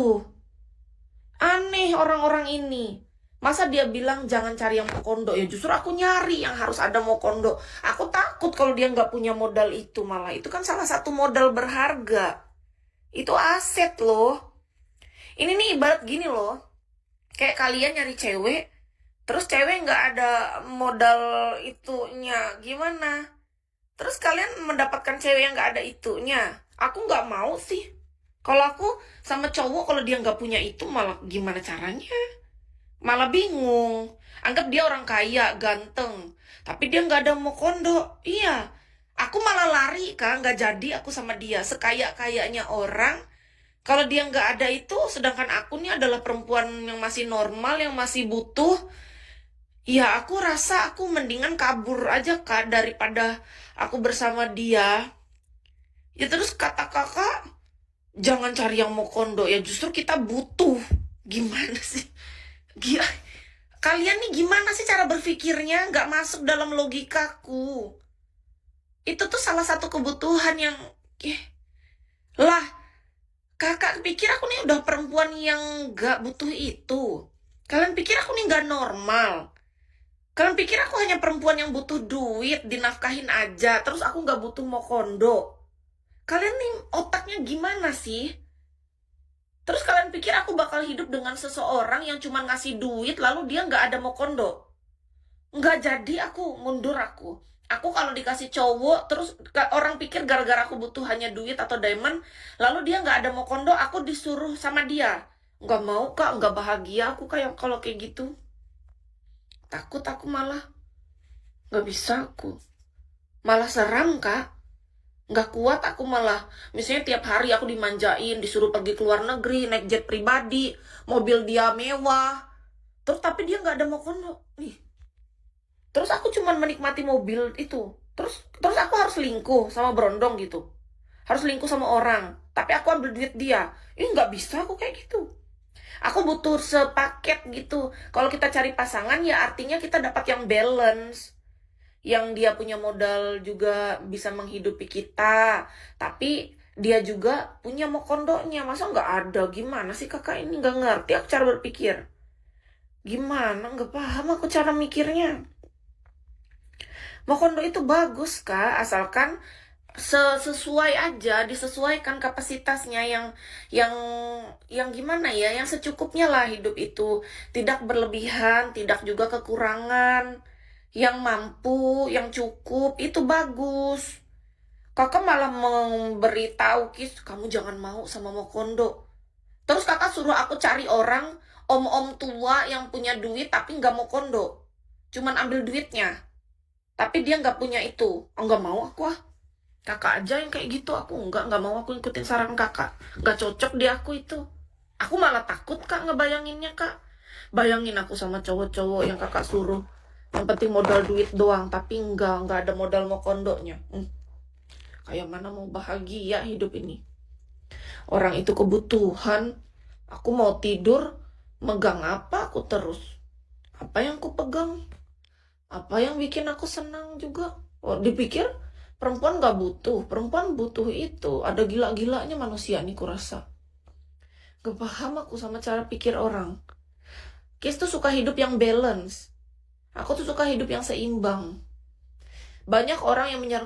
gitu. Aneh orang-orang ini. Masa dia bilang jangan cari yang mokondo, ya justru aku nyari yang harus ada mokondo. Aku takut kalau dia nggak punya modal itu, malah itu kan salah satu modal berharga. Itu aset loh. Ini nih ibarat gini loh. Kayak kalian nyari cewek, terus cewek nggak ada modal itunya, gimana? Terus kalian mendapatkan cewek yang nggak ada itunya. Aku nggak mau sih. Kalau aku sama cowok, kalau dia nggak punya itu, malah gimana caranya? Malah bingung. Anggap dia orang kaya, ganteng, tapi dia nggak ada mokondo. Iya, aku malah lari kan, nggak jadi aku sama dia. Sekaya-kayanya orang, kalau dia nggak ada itu, sedangkan aku nih adalah perempuan yang masih normal, yang masih butuh. Ya, aku rasa aku mendingan kabur aja kak daripada aku bersama dia. Ya terus kata kakak, jangan cari yang mokondo. Ya justru kita butuh. Gimana sih? Gila. Kalian nih gimana sih cara berpikirnya? Nggak masuk dalam logikaku. Itu tuh salah satu kebutuhan yang... Eh, lah, kakak pikir aku nih udah perempuan yang nggak butuh itu. Kalian pikir aku nih nggak normal. Kalian pikir aku hanya perempuan yang butuh duit, dinafkahin aja, terus aku nggak butuh mokondo. Kalian nih otaknya gimana sih? Terus kalian pikir aku bakal hidup dengan seseorang yang cuma ngasih duit, lalu dia nggak ada mokondo? Nggak jadi, aku mundur aku. Aku kalau dikasih cowok, terus orang pikir gara-gara aku butuh hanya duit atau diamond, lalu dia nggak ada mokondo, aku disuruh sama dia. Nggak mau kak, nggak bahagia aku kayak kalau kayak gitu. Takut aku malah. Nggak bisa aku. Malah seram kak. Nggak kuat aku malah. Misalnya tiap hari aku dimanjain, disuruh pergi ke luar negeri, naik jet pribadi, mobil dia mewah. Terus tapi dia nggak ada mokondo. Nih. Terus aku cuma menikmati mobil itu. Terus aku harus selingkuh sama berondong gitu. Harus selingkuh sama orang. Tapi aku ambil duit dia. Ini nggak bisa aku kayak gitu. Aku butuh sepaket gitu. Kalau kita cari pasangan ya artinya kita dapat yang balance. Yang dia punya modal juga bisa menghidupi kita. Tapi dia juga punya mokondonya. Masa nggak ada? Gimana sih kakak ini? Nggak ngerti aku cara berpikir. Gimana? Nggak paham aku cara mikirnya. Mokondo itu bagus kak. Asalkan sesuai aja, disesuaikan kapasitasnya yang yang gimana ya, yang secukupnya lah hidup itu, tidak berlebihan, tidak juga kekurangan, yang mampu, yang cukup itu bagus. Kakak malah memberitahu Kis, kamu jangan mau sama Mokondo. Terus kakak suruh aku cari orang om-om tua yang punya duit tapi nggak mau kondo, cuman ambil duitnya, tapi dia nggak punya itu. Oh, nggak mau aku ah. Kakak aja yang kayak gitu, aku nggak mau aku ikutin saran kakak. Nggak cocok di aku itu. Aku malah takut kak ngebayanginnya kak. Bayangin aku sama cowok-cowok yang kakak suruh. Yang penting modal duit doang, tapi nggak ada modal mau kondonya. Kayak mana mau bahagia hidup ini? Orang itu kebutuhan. Aku mau tidur, megang apa aku terus? Apa yang aku pegang? Apa yang bikin aku senang juga? Oh, dipikir perempuan gak butuh, perempuan butuh itu. Ada gila-gilanya manusia nih kurasa. Gak paham aku sama cara pikir orang. Kis tuh suka hidup yang balance. Aku tuh suka hidup yang seimbang. Banyak orang yang menyarankan